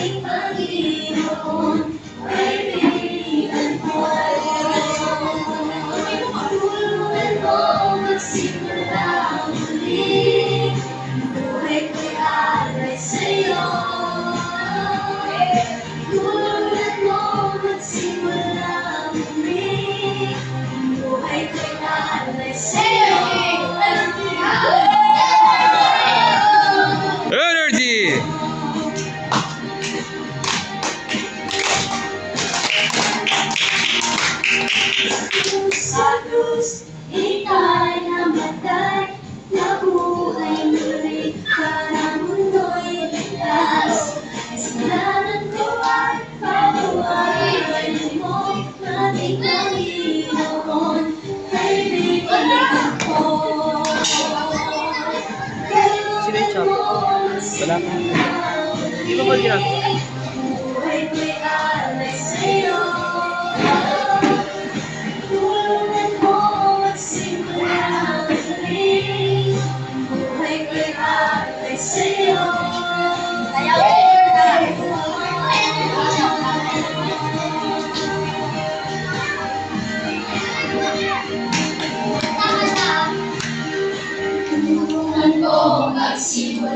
aming Panginoon, kaibigan ko. Tulungan mo magsimula muli, buhay ko'y alay sa'yo. Tulungan mo magsimula muli, buhay ko'y alay sa'yo. Energy! Sa krus, ika'y namatay, nabuhay muli para mundo'y ligtas. Kasalanan ko ay pabuhayin mo, aming Panginoon, kaibigan ko. Sino yung chop? Wala pa. Hindi mo ba ginagawa? Buhay ko'y alay sa'yo. Tulungan mo magsimula muli, buhay ko'y alay sa'yo. Tulungan mo magsimula